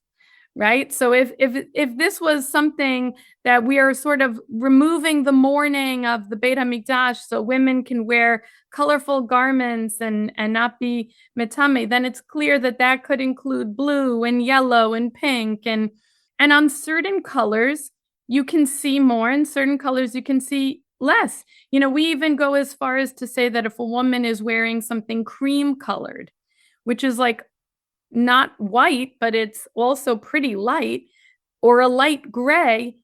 [SPEAKER 4] right? So if this was something that we are sort of removing the mourning of the Beit HaMikdash so women can wear colorful garments and not be metame, then it's clear that that could include blue and yellow and pink, and on certain colors you can see more, and certain colors you can see less. We even go as far as to say that if a woman is wearing something cream colored, which is like not white, but it's also pretty light, or a light gray,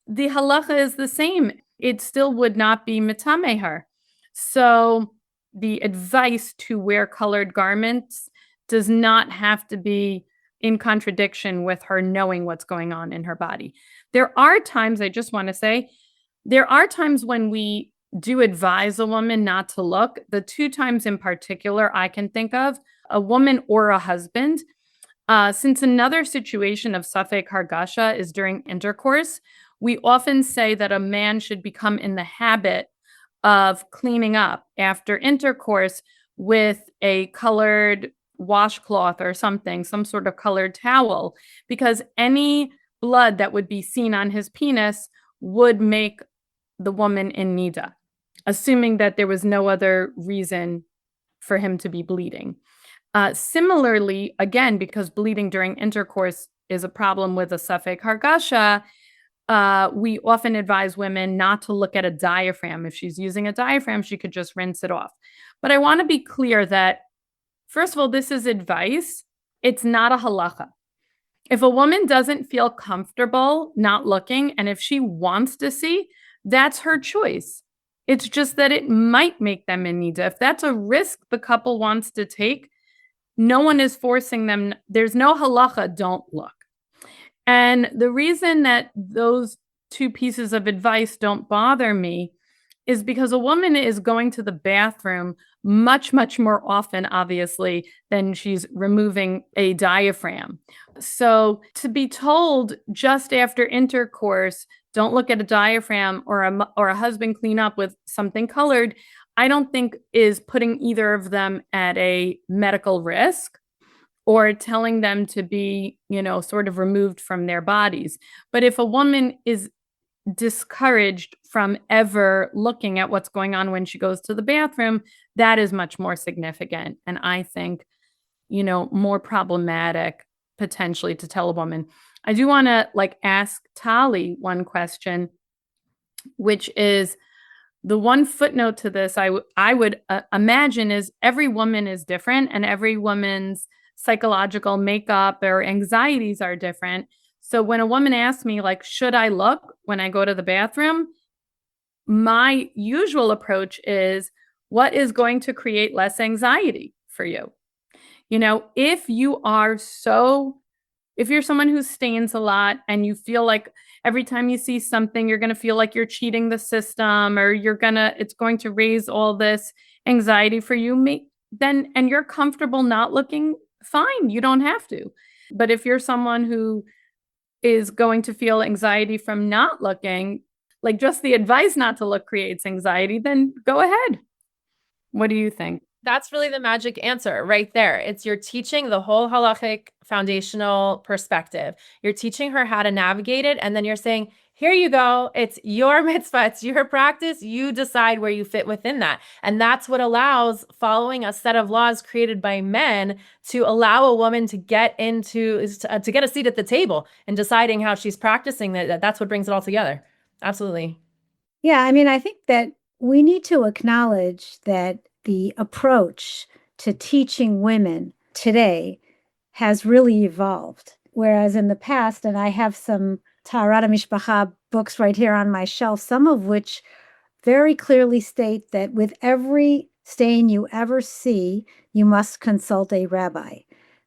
[SPEAKER 4] the halacha is the same. It still would not be metame her. So the advice to wear colored garments does not have to be in contradiction with her knowing what's going on in her body. There are times, I just want to say, there are times when we do advise a woman not to look. The two times in particular I can think of, a woman or a husband, since another situation of safek hargasha is during intercourse, we often say that a man should become in the habit of cleaning up after intercourse with a colored washcloth or something, some sort of colored towel, because any blood that would be seen on his penis would make the woman in niddah, assuming that there was no other reason for him to be bleeding. Similarly, again, because bleeding during intercourse is a problem with a safek hargasha, we often advise women not to look at a diaphragm. If she's using a diaphragm, she could just rinse it off. But I want to be clear that, first of all, this is advice. It's not a halacha. If a woman doesn't feel comfortable not looking, and if she wants to see, that's her choice. It's just that it might make them in niddah. If that's a risk the couple wants to take, no one is forcing them. There's no halacha, don't look. And the reason that those two pieces of advice don't bother me is because a woman is going to the bathroom much, much more often, obviously, than she's removing a diaphragm. So to be told just after intercourse, don't look at a diaphragm, or a husband clean up with something colored, I don't think is putting either of them at a medical risk or telling them to be, sort of removed from their bodies. But if a woman is discouraged from ever looking at what's going on when she goes to the bathroom, that is much more significant. And I think, more problematic potentially to tell a woman. I do want to ask Tali one question, which is, the one footnote to this I would imagine is every woman is different, and every woman's psychological makeup or anxieties are different. So when a woman asks me, should I look when I go to the bathroom? My usual approach is, what is going to create less anxiety for you? If you're someone who stains a lot and you feel like every time you see something, you're going to feel like you're cheating the system, or it's going to raise all this anxiety for you, and you're comfortable not looking, fine, you don't have to. But if you're someone who is going to feel anxiety from not looking, just the advice not to look creates anxiety, then go ahead. What do you think?
[SPEAKER 3] That's really the magic answer right there. You're teaching the whole halachic foundational perspective. You're teaching her how to navigate it. And then you're saying, here you go. It's your mitzvah. It's your practice. You decide where you fit within that. And that's what allows following a set of laws created by men to allow a woman to get to get a seat at the table and deciding how she's practicing that. That's what brings it all together. Absolutely.
[SPEAKER 2] Yeah. I think that we need to acknowledge that the approach to teaching women today has really evolved. Whereas in the past, and I have some Taharat HaMishpacha books right here on my shelf, some of which very clearly state that with every stain you ever see, you must consult a rabbi.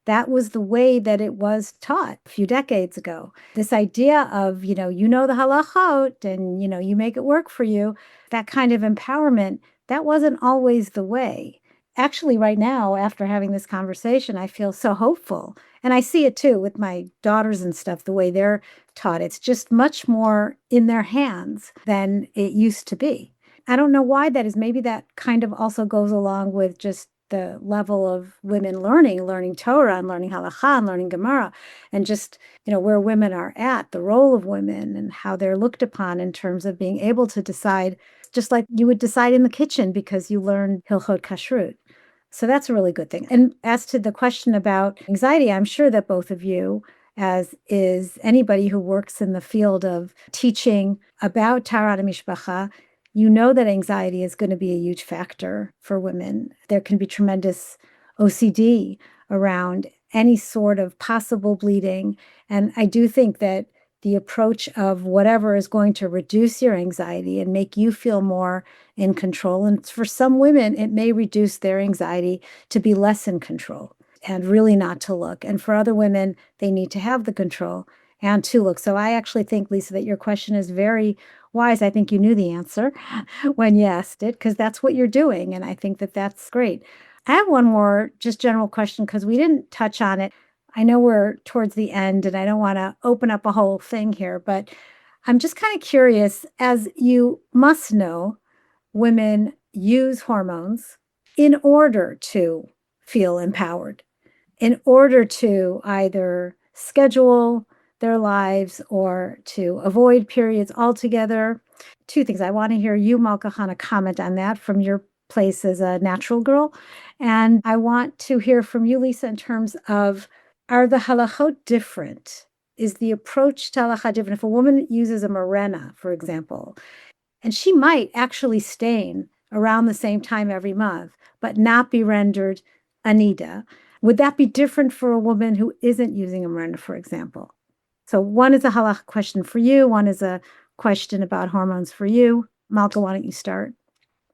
[SPEAKER 2] that was the way that it was taught a few decades ago. This idea of, the halachot and, you make it work for you, that kind of empowerment, that wasn't always the way. Actually, right now, after having this conversation, I feel so hopeful. And I see it too with my daughters and stuff, the way they're taught. It's just much more in their hands than it used to be. I don't know why that is. Maybe that kind of also goes along with just the level of women learning Torah and learning halacha and learning Gemara, and just, where women are at, the role of women and how they're looked upon in terms of being able to decide, just like you would decide in the kitchen because you learned Hilchot Kashrut. So that's a really good thing. And as to the question about anxiety, I'm sure that both of you, as is anybody who works in the field of teaching about Taharat HaMishpacha, you know that anxiety is going to be a huge factor for women. There can be tremendous OCD around any sort of possible bleeding. And I do think that the approach of whatever is going to reduce your anxiety and make you feel more in control. And for some women, it may reduce their anxiety to be less in control and really not to look. And for other women, they need to have the control and to look. So I actually think, Lisa, that your question is very wise. I think you knew the answer when you asked it, because that's what you're doing. And I think that that's great. I have one more just general question because we didn't touch on it. I know we're towards the end and I don't want to open up a whole thing here, but I'm just kind of curious, as you must know, women use hormones in order to feel empowered, in order to either schedule their lives or to avoid periods altogether. Two things. I want to hear you, Malka, Chana, comment on that from your place as a natural girl. And I want to hear from you, Lisa, in terms of, are the halachot different? Is the approach to halacha different? If a woman uses a morena, for example, and she might actually stain around the same time every month, but not be rendered a niddah, would that be different for a woman who isn't using a morena, for example? So one is a halacha question for you. One is a question about hormones for you. Malka, why don't you start?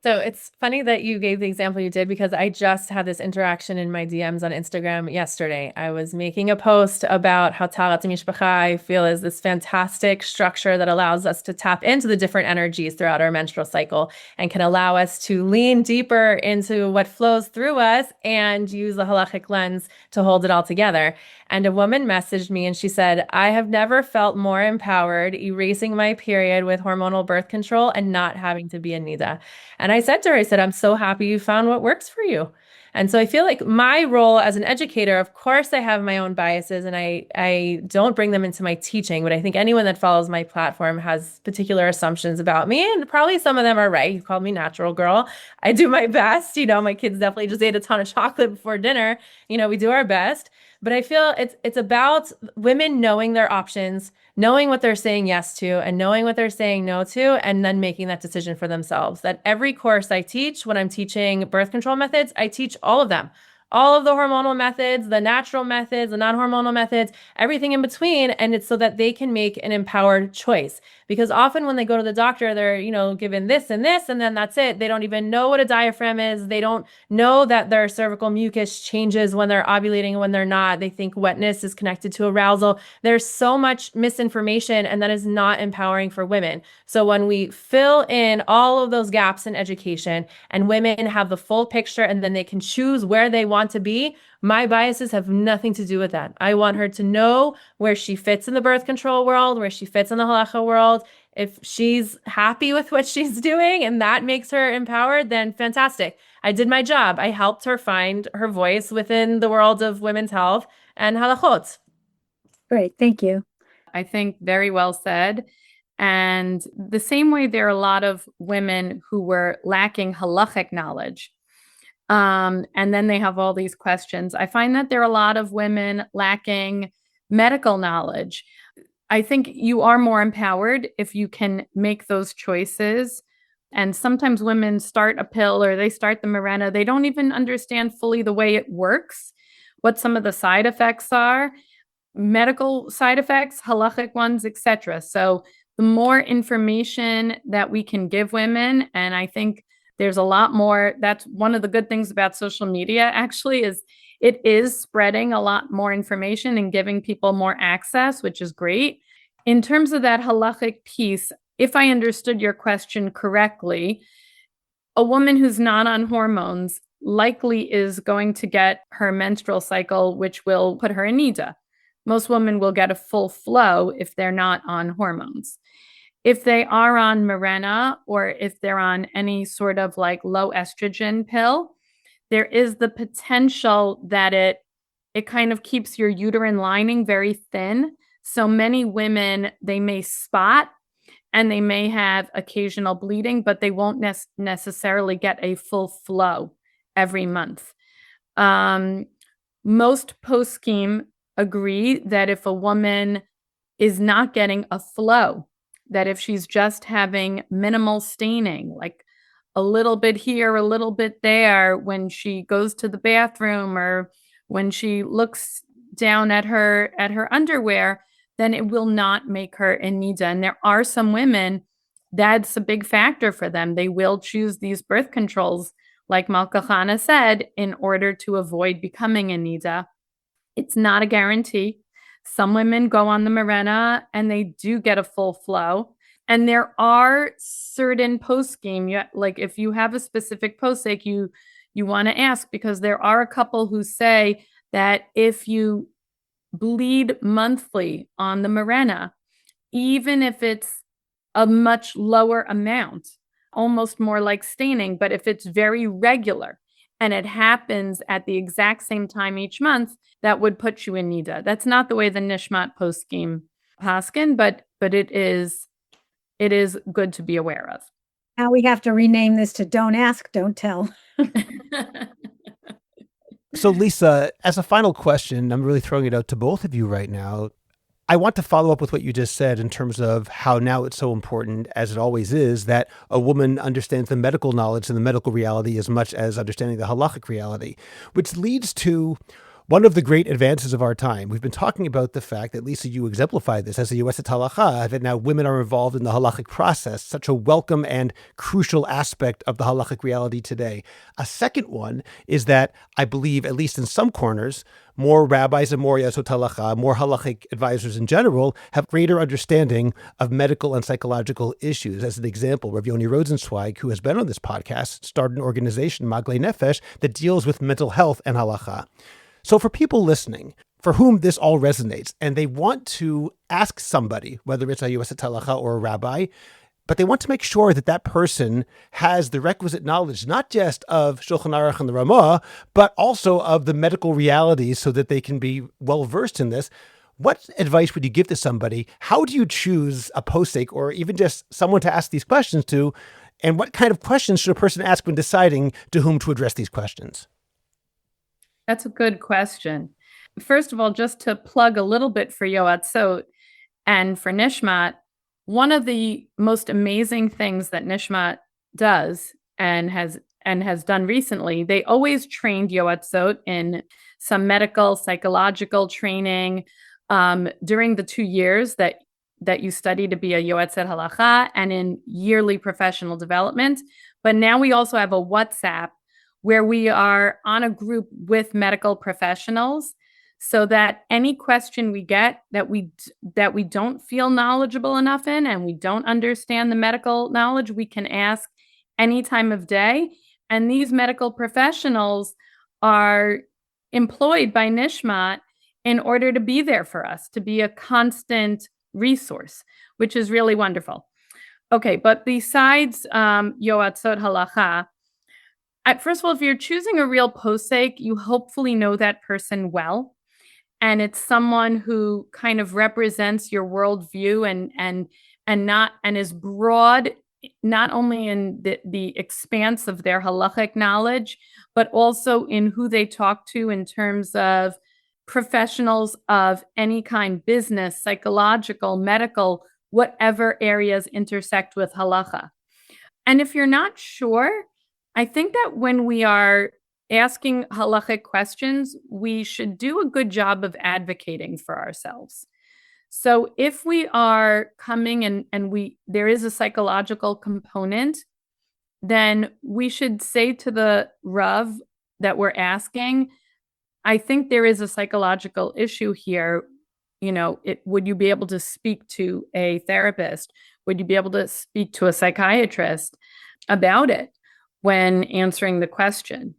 [SPEAKER 3] So it's funny that you gave the example you did, because I just had this interaction in my DMs on Instagram yesterday. I was making a post about how Taharat HaMishpacha, I feel, is this fantastic structure that allows us to tap into the different energies throughout our menstrual cycle and can allow us to lean deeper into what flows through us and use the halachic lens to hold it all together. And a woman messaged me and she said, I have never felt more empowered erasing my period with hormonal birth control and not having to be a niddah. And I said to her, I said, I'm so happy you found what works for you. And so I feel like my role as an educator, of course, I have my own biases and I don't bring them into my teaching, but I think anyone that follows my platform has particular assumptions about me, and probably some of them are right. You called me natural girl. I do my best. My kids definitely just ate a ton of chocolate before dinner. We do our best. But I feel it's about women knowing their options, knowing what they're saying yes to, and knowing what they're saying no to, and then making that decision for themselves. That every course I teach, when I'm teaching birth control methods, I teach all of them. All of the hormonal methods, the natural methods, the non-hormonal methods, everything in between. And it's so that they can make an empowered choice. Because often when they go to the doctor, they're, given this, and then that's it. They don't even know what a diaphragm is. They don't know that their cervical mucus changes when they're ovulating and when they're not. They think wetness is connected to arousal. There's so much misinformation, and that is not empowering for women. So when we fill in all of those gaps in education and women have the full picture and then they can choose where they want to be, my biases have nothing to do with that. I want her to know where she fits in the birth control world, where she fits in the halacha world. If she's happy with what she's doing and that makes her empowered, then fantastic. I did my job. I helped her find her voice within the world of women's health and halachot.
[SPEAKER 2] Great. Thank you.
[SPEAKER 4] I think very well said. And the same way, there are a lot of women who were lacking halachic knowledge. And then they have all these questions. I find that there are a lot of women lacking medical knowledge. I think you are more empowered if you can make those choices. And sometimes women start a pill or they start the Mirena. They don't even understand fully the way it works, what some of the side effects are, medical side effects, halachic ones, etc. So the more information that we can give women, and I think there's a lot more. That's one of the good things about social media, actually, is It is spreading a lot more information and giving people more access, which is great. In terms of that halachic piece, if I understood your question correctly, a woman who's not on hormones likely is going to get her menstrual cycle, which will put her in niddah. Most women will get a full flow if they're not on hormones. If they are on Mirena or if they're on any sort of like low estrogen pill, there is the potential that it kind of keeps your uterine lining very thin. So many women, they may spot and they may have occasional bleeding, but they won't necessarily get a full flow every month. Most post-scheme agree that if a woman is not getting a flow, that if she's just having minimal staining, like a little bit here, a little bit there, when she goes to the bathroom or when she looks down at her underwear, then it will not make her in niddah. And there are some women that's a big factor for them. They will choose these birth controls, like Malka Chana said, in order to avoid becoming in niddah. It's not a guarantee. Some women go on the Mirena and they do get a full flow. And there are certain post-scheme, like if you have a specific post-ache, you want to ask, because there are a couple who say that if you bleed monthly on the Mirena, even if it's a much lower amount, almost more like staining, but if it's very regular and it happens at the exact same time each month, that would put you in niddah. That's not the way the Nishmat post-scheme paskin, but it is good to be aware of.
[SPEAKER 2] Now we have to rename this to Don't Ask, Don't Tell.
[SPEAKER 1] So, Lisa, as a final question, I'm really throwing it out to both of you right now. I want to follow up with what you just said in terms of how now it's so important, as it always is, that a woman understands the medical knowledge and the medical reality as much as understanding the halachic reality, which leads to one of the great advances of our time. We've been talking about the fact that, Lisa, you exemplify this as a Yoetzet halacha, that now women are involved in the halachic process, such a welcome and crucial aspect of the halachic reality today. A second one is that I believe, at least in some corners, more rabbis and more Yoetzet halacha, more halachic advisors in general, have greater understanding of medical and psychological issues. As an example, Rav Yoni Rosenzweig, who has been on this podcast, started an organization, Maglei Nefesh, that deals with mental health and halacha. So for people listening, for whom this all resonates, and they want to ask somebody, whether it's a Yoetzet halacha or a rabbi, but they want to make sure that that person has the requisite knowledge, not just of Shulchan Aruch and the Ramah, but also of the medical realities so that they can be well-versed in this. What advice would you give to somebody? How do you choose a posek or even just someone to ask these questions to? And what kind of questions should a person ask when deciding to whom to address these questions?
[SPEAKER 4] That's a good question. First of all, just to plug a little bit for Yoatzot and for Nishmat, one of the most amazing things that Nishmat does and has done recently, they always trained Yoatzot in some medical, psychological training during the 2 years that you study to be a Yoetzet halacha and in yearly professional development. But now we also have a WhatsApp where we are on a group with medical professionals, so that any question we get that we don't feel knowledgeable enough in and we don't understand the medical knowledge, we can ask any time of day. And these medical professionals are employed by Nishmat in order to be there for us, to be a constant resource, which is really wonderful. Okay, but besides Yoatzot halacha, first of all, if you're choosing a real posek, you hopefully know that person well. And it's someone who kind of represents your worldview and is broad, not only in the expanse of their halachic knowledge, but also in who they talk to in terms of professionals of any kind, business, psychological, medical, whatever areas intersect with halacha. And if you're not sure, I think that when we are asking halachic questions, we should do a good job of advocating for ourselves. So if we are coming and there is a psychological component, then we should say to the Rav that we're asking, I think there is a psychological issue here. Would you be able to speak to a therapist? Would you be able to speak to a psychiatrist about it when answering the question?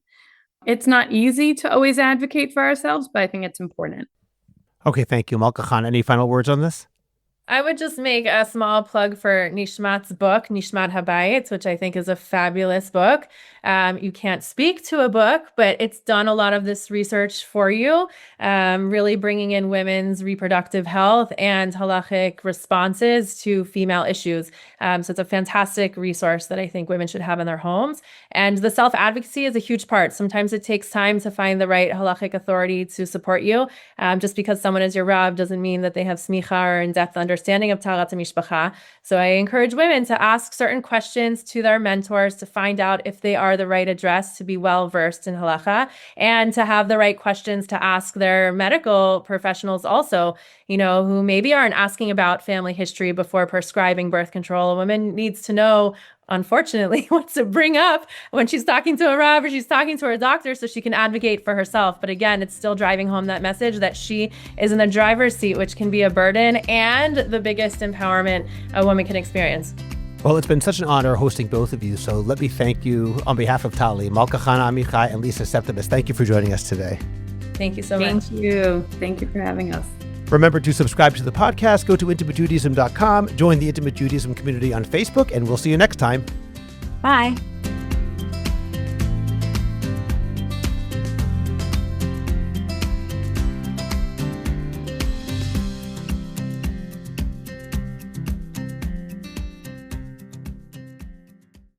[SPEAKER 4] It's not easy to always advocate for ourselves, but I think it's important.
[SPEAKER 1] Okay, thank you. Malka, Chana, any final words on this?
[SPEAKER 3] I would just make a small plug for Nishmat's book, Nishmat Habayit, which I think is a fabulous book. You can't speak to a book, but it's done a lot of this research for you, really bringing in women's reproductive health and halachic responses to female issues. So it's a fantastic resource that I think women should have in their homes. And the self-advocacy is a huge part. Sometimes it takes time to find the right halachic authority to support you. Just because someone is your Rav doesn't mean that they have smicha or in-depth understanding of Taharat HaMishpacha. So I encourage women to ask certain questions to their mentors to find out if they are the right address to be well-versed in halacha, and to have the right questions to ask their medical professionals also, who maybe aren't asking about family history before prescribing birth control. A woman needs to know, unfortunately, what to bring up when she's talking to a Rav or she's talking to her doctor so she can advocate for herself. But again, it's still driving home that message that she is in the driver's seat, which can be a burden and the biggest empowerment a woman can experience.
[SPEAKER 1] Well, it's been such an honor hosting both of you. So let me thank you on behalf of Tali, Malka, Chana, Amichai, and Lisa Septimus. Thank you for joining us today.
[SPEAKER 3] Thank you so much.
[SPEAKER 4] Thank you. Thank you for having us.
[SPEAKER 1] Remember to subscribe to the podcast, go to intimatejudaism.com, join the Intimate Judaism community on Facebook, and we'll see you next time.
[SPEAKER 2] Bye.